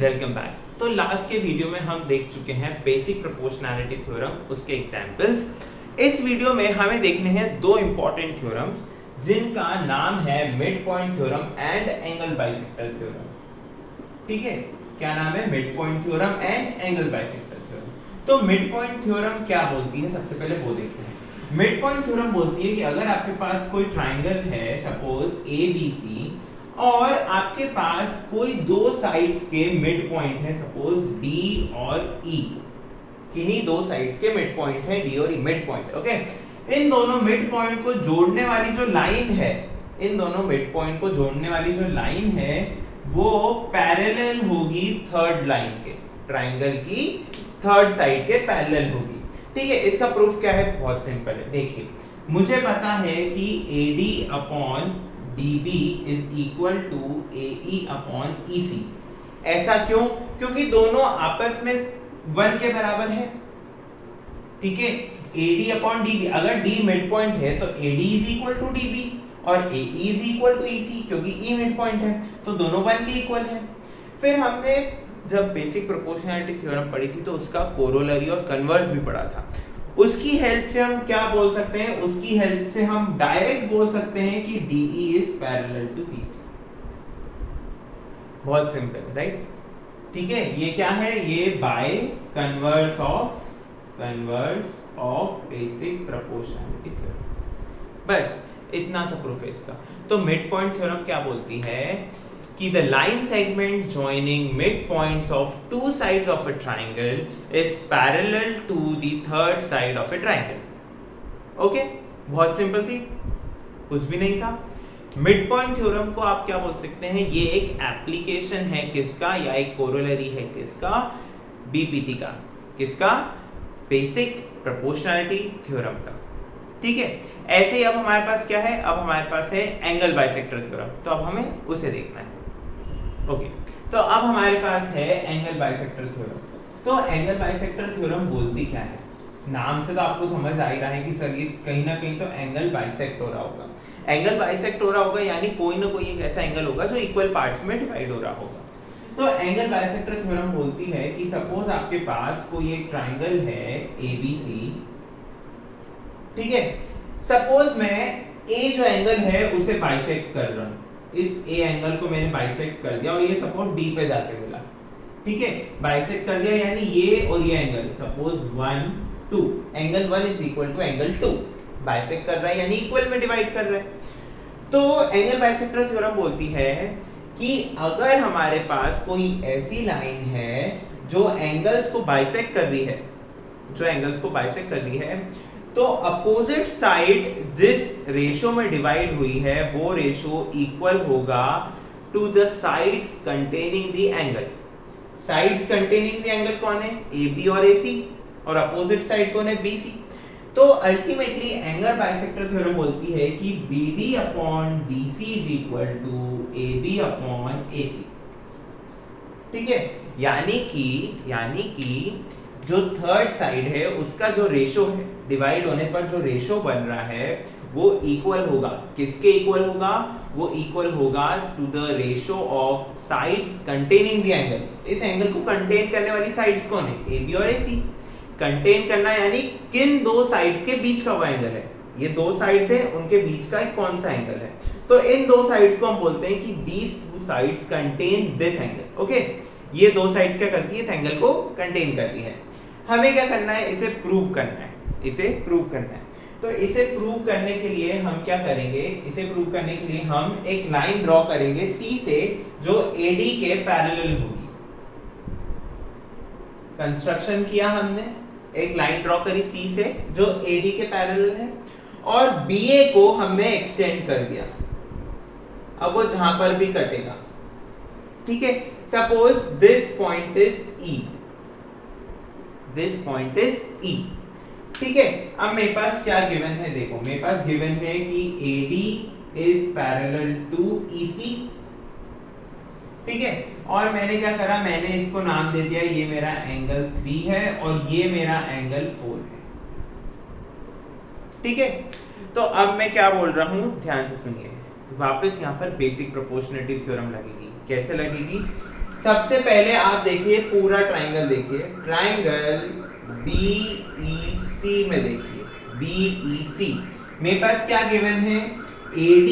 Welcome back. तो last के video में हम देख चुके हैं बेसिक प्रोपोर्शनैलिटी थ्योरम, उसके एग्जांपल्स। इस वीडियो में हमें देखने हैं दो इंपॉर्टेंट थ्योरम्स जिनका नाम है mid point theorem and angle bisector theorem. ठीक है, क्या नाम है? Mid point theorem and angle bisector theorem. तो मिड पॉइंट थ्योरम क्या बोलती है, सबसे पहले वो देखते हैं। मिड पॉइंट थ्योरम बोलती है कि अगर आपके पास कोई ट्राइंगल है, सपोज ABC, और आपके पास कोई दो साइड्स के मिड पॉइंट है, सपोज D और E, किन्हीं दो साइड्स के मिड पॉइंट है D और E, मिड पॉइंट। ओके, इन दोनों मिड पॉइंट को जोड़ने वाली जो लाइन है, इन दोनों मिड पॉइंट को जोड़ने वाली जो लाइन है वो पैरेलल होगी थर्ड लाइन के, ट्राइंगल की थर्ड साइड के पैरेलल होगी। ठीक है, इसका प्रूफ क्या है? बहुत सिंपल है। देखिए, मुझे पता है कि AD upon DB is equal to AE upon EC। ऐसा क्यों? क्योंकि दोनों आपस में 1 के बराबर है। ठीक है, AD अपॉन DB, अगर D मिड पॉइंट है तो AD is equal to DB और AE is equal to EC, क्योंकि E मिड पॉइंट है तो दोनों 1 के इक्वल है। फिर हमने जब बेसिक प्रोपोर्शनैलिटी थ्योरम पढ़ी थी तो उसका कोरोलरी और कन्वर्स भी पढ़ा था। उसकी हेल्प से हम क्या बोल सकते हैं? उसकी हेल्प से हम डायरेक्ट बोल सकते हैं कि DE is parallel to BC। बहुत सिंपल, राइट? ठीक है, ये क्या है? ये by converse of basic proportionality theorem. बस इतना सा प्रूफ है इसका। तो मिड पॉइंट थ्योरम क्या बोलती है कि the line segment joining midpoints of two sides of a triangle is parallel to the third side of a triangle. Okay, बहुत सिंपल थी, कुछ भी नहीं था। मिड पॉइंट थ्योरम को आप क्या बोल सकते हैं? ये एक एप्लीकेशन है किसका, या एक कोरोलरी है किसका? बीपीटी का। किसका? बेसिक प्रोपोर्शनैलिटी थ्योरम का। ठीक है, ऐसे ही अब हमारे पास क्या है? अब हमारे पास है एंगल बाइसेक्टर थ्योरम, तो अब हमें उसे देखना है। ओके, तो अब हमारे पास है एंगल बाइसेक्टर थ्योरम। तो एंगल बाइसेक्टर थ्योरम बोलती क्या है? नाम से तो आपको समझ आ ही रहा है कि चलिए कहीं ना कहीं तो एंगल बाइसेक्ट हो रहा होगा। एंगल बाइसेक्ट हो रहा होगा यानी कोई ना कोई एक ऐसा एंगल होगा जो इक्वल पार्ट्स में डिवाइड हो रहा होगा। तो एंगल बाइसेक्टर थ्योरम बोलती है कि सपोज आपके पास कोई एक ट्राइंगल है ABC। ठीक है, सपोज मैं A जो एंगल है उसे बाइसेक्ट कर रहा हूं। इस A एंगल को मैंने बाइसेक्ट कर दिया और ये सपोज D पे जाके मिला। ठीक है, बाइसेक्ट कर दिया यानी ये और ये angle, suppose 1 2, angle 1 is equal to angle 2, bisect कर रहा है यानी इक्वल में डिवाइड कर रहा है। तो एंगल बाइसेक्टर थ्योरम बोलती है कि अगर हमारे पास कोई ऐसी लाइन है जो एंगल्स को बाइसेक्ट कर रही है, तो अपोजिट साइड जिस रेशो में डिवाइड हुई है वो रेशो इक्वल होगा to the sides containing the angle. Sides containing the angle कौन है? AB और AC, और अपोजिट साइड कौन है? BC। तो अल्टीमेटली एंगल बाइसेक्टर थ्योरम बोलती है कि BD upon DC is equal to AB upon AC। ठीक है, यानी कि जो थर्ड साइड है उसका जो रेशो है, डिवाइड होने पर जो रेशो बन रहा है वो इक्वल होगा। किसके इक्वल होगा? वो इक्वल होगा to the ratio of sides containing the angle. इस एंगल को कंटेन करने वाली साइड्स कौन है? AB और AC। कंटेन करना यानी किन दो साइड्स के बीच का वो एंगल है। ये दो साइड्स है, उनके बीच का कौन सा एंगल है? तो इन दो साइड्स को हम बोलते हैं कि these two sides contain this angle. Okay, ये दो साइड्स क्या करती है? इस एंगल को कंटेन करती है। हमें क्या करना है? इसे प्रूव करना है। तो इसे प्रूव करने के लिए हम क्या करेंगे? इसे प्रूव करने के लिए हम एक लाइन ड्रॉ करेंगे C से जो AD के पैरेलल होगी। कंस्ट्रक्शन किया हमने, एक लाइन ड्रॉ करी C से जो AD के पैरेलल है, और BA को हमने एक्सटेंड कर दिया। अब वो जहां पर भी कटेगा। ठीक है, suppose this point is E। ठीक है, अब मेरे पास क्या गिवन है? देखो, मेरे पास गिवन है कि AD is parallel to EC। ठीक है, और मैंने क्या करा? मैंने इसको नाम दे दिया, ये मेरा एंगल 3 है और ये मेरा एंगल 4 है। ठीक है, तो अब मैं क्या बोल रहा हूं, ध्यान से सुनिए। वापस यहाँ पर बेसिक प्रोपोर्शनैलिटी थ्योरम लगेगी। कैसे लगेगी? सबसे पहले आप देखिए पूरा ट्राइंगल, देखिए ट्राइंगल BEC में, देखिए BEC मेरे पास क्या गिवन है, AD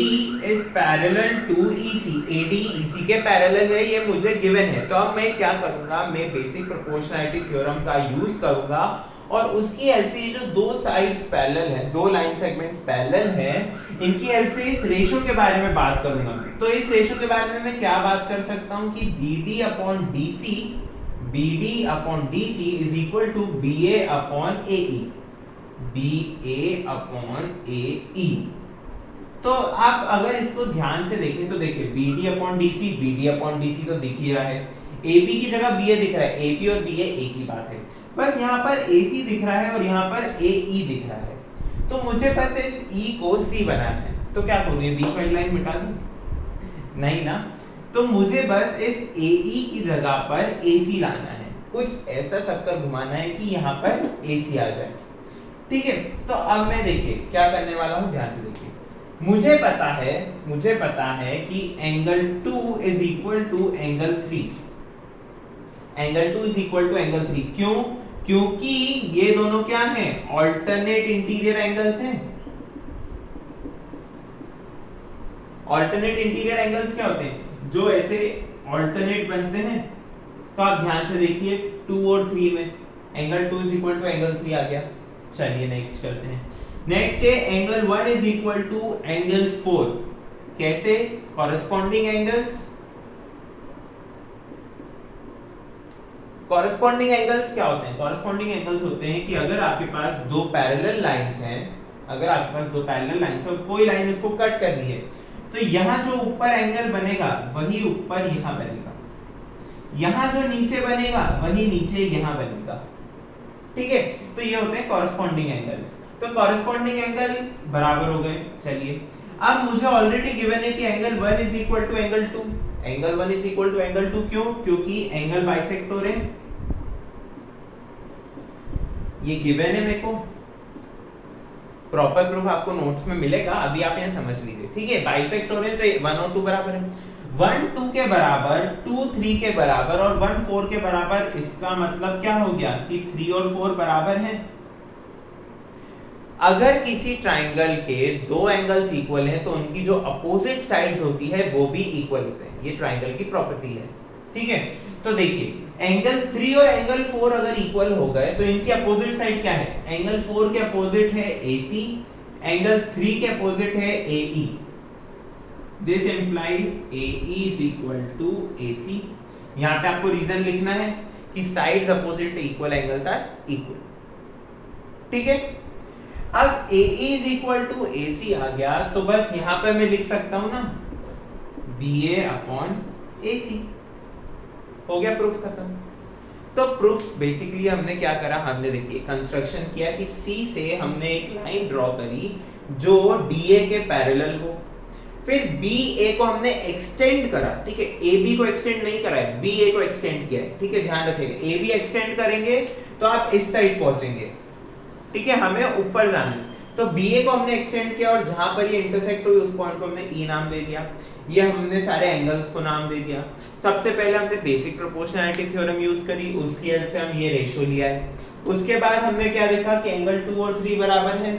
is parallel to EC, AD EC के पैरेलल है, ये मुझे गिवन है। तो अब मैं क्या करूंगा, मैं बेसिक प्रोपोर्शनैलिटी थ्योरम का यूज करूंगा और उसकी हेल्प से जो दो साइड्स पैरेलल है, दो लाइन सेगमेंट्स पैरेलल है, इनकी हेल्प से इस रेशियो के बारे में बात करूंगा। तो इस रेशियो के बारे में मैं क्या बात कर सकता हूं कि BD upon DC is equal to BA upon AE, BA upon AE। तो आप अगर इसको ध्यान से देखें तो देखिए BD अपॉन DC तो दिख ही रहा है, AB की जगह BA दिख रहा है, AB और BA एक ही बात है, बस यहाँ पर AC दिख रहा है और यहाँ पर AE दिख रहा है। तो मुझे बस इस E को C बनाना है, तो क्या करूँगी, बीच वाली लाइन मिटा दूँ, नहीं ना, तो मुझे बस इस AE की जगह पर AC लाना है, कुछ ऐसा चक्कर घुमाना है कि यहाँ पर AC आ जाए, ठीक है। तो अब मैं देखिए क्या करने वाला हूँ, ध्यान से देखिए, मुझे पता है कि angle 2 is equal to angle 3, angle 2 is equal to angle 3, क्यों, क्योंकि ये दोनों क्या हैं, ऑल्टरनेट इंटीरियर एंगल्स हैं। ऑल्टरनेट इंटीरियर एंगल्स क्या होते हैं, जो ऐसे ऑल्टरनेट बनते हैं। तो आप ध्यान से देखिए 2 और 3 में angle 2 is equal to angle 3 आ गया। चलिए नेक्स्ट करते हैं, नेक्स्ट है angle 1 is equal to angle 4, कैसे, कॉरेस्पॉन्डिंग एंगल्स। कॉरेस्पॉन्डिंग एंगल्स क्या होते हैं, कॉरेस्पॉन्डिंग एंगल्स होते हैं कि अगर आपके पास दो पैरेलल लाइंस हैं, अगर आपके पास दो पैरेलल लाइंस और कोई लाइन इसको कट कर रही है, तो यहाँ जो ऊपर एंगल बनेगा वही ऊपर यहाँ बनेगा, यहाँ जो नीचे बनेगा वही नीचे यहाँ बनेगा, ठीक है। तो ये होते हैं कॉरेस्पॉन्डिंग एंगल्स। तो कॉरेस्पॉन्डिंग एंगल बराबर हो गए। चलिए अब मुझे ऑलरेडी गिवन है कि angle 1 is equal to angle 2, angle 1 is equal to angle 2, क्यों, क्योंकि एंगल बाइसेक्टर है, ये गिवन है मेरे को। प्रॉपर प्रूफ आपको नोट्स में मिलेगा, अभी आप यहाँ समझ लीजिए, ठीक है। बाइसेक्टर है तो 1 और 2 बराबर है, 1 2 के बराबर, 2 3 के बराबर और 1 4 के बराबर। इसका मतलब क्या हो गया कि 3 और 4 बराबर हैं। अगर किसी ट्राइंगल के दो एंगल्स इक्वल हैं तो उनकी जो अपोजिट साइड्स होती है वो भी इक्वल होते हैं, ये ट्राइंगल की प्रॉपर्टी है, ठीक है। तो देखिए एंगल 3 और एंगल 4 अगर इक्वल हो गए तो इनकी अपोजिट साइड क्या है, एंगल 4 के अपोजिट है AC, एंगल 3 के अपोजिट है AE। This implies AE is equal to AC। यहाँ पे आपको रीजन लिखना है कि sides opposite equal, angles are equal, ठीक है। अब AE is equal to AC आ गया तो बस यहाँ पे मैं लिख सकता हूँ ना BA अपॉन AC, हो गया प्रूफ खत्म। तो प्रूफ बेसिकली हमने क्या करा, हमने देखिए कंस्ट्रक्शन किया कि C से हमने एक लाइन ड्रॉ करी जो DA के पैरेलल हो, फिर BA को हमने एक्सटेंड करा, ठीक है। AB को एक्सटेंड नहीं करा है, BA को एक्सटेंड किया है, ठीक है, ध्यान रखिएगा। AB एक्सटेंड करेंगे तो आप इस साइड पहुंचेंगे, ठीक है, हमें ऊपर जाना है। तो BA को हमने एक्सटेंड किया और जहां पर ये इंटरसेक्ट हुई उस पॉइंट को हमने E नाम दे दिया, ये हमने सारे एंगल्स को नाम दे दिया। सबसे पहले हमने बेसिक प्रोपोर्शनैलिटी थ्योरम यूज करी, उसकी हेल्प से हम ये रेशियो लिया है। उसके बाद हमने क्या देखा कि एंगल 2 और 3 बराबर है,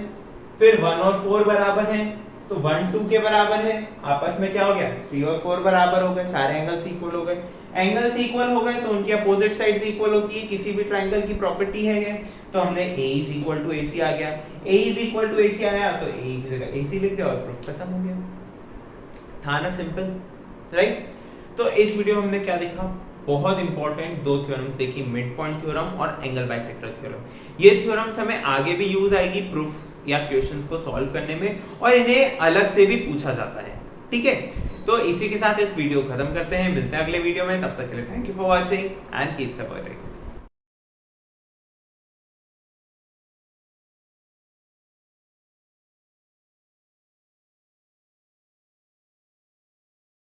फिर 1 और 4 बराबर है, तो 1 2 के बराबर है, आपस में क्या हो गया 3 और 4 बराबर हो गए, सारे एंगल्स इक्वल हो गए। एंगल्स इक्वल हो गए तो उनकी अपोजिट साइड्स इक्वल होती है, किसी भी ट्रायंगल की प्रॉपर्टी है ये। तो हमने A is equal to AC आ गया, A is equal to AC आया तो A की जगह AC लिख दिया और प्रूफ खत्म हो गया, था ना सिंपल, राइट। तो इस वीडियो में हमने क्या देखा, बहुत इंपॉर्टेंट दो थ्योरम्स देखी, मिड पॉइंट थ्योरम और एंगल बाइसेक्टर थ्योरम। ये थ्योरम्स हमें आगे भी यूज आएगी प्रूफ या क्वेश्चंस को सॉल्व करने में, और इन्हें अलग से भी पूछा जाता है, ठीक है। तो इसी के साथ इस वीडियो को खत्म करते हैं, मिलते हैं अगले वीडियो में, तब तक के लिए thank you for watching and keep supporting.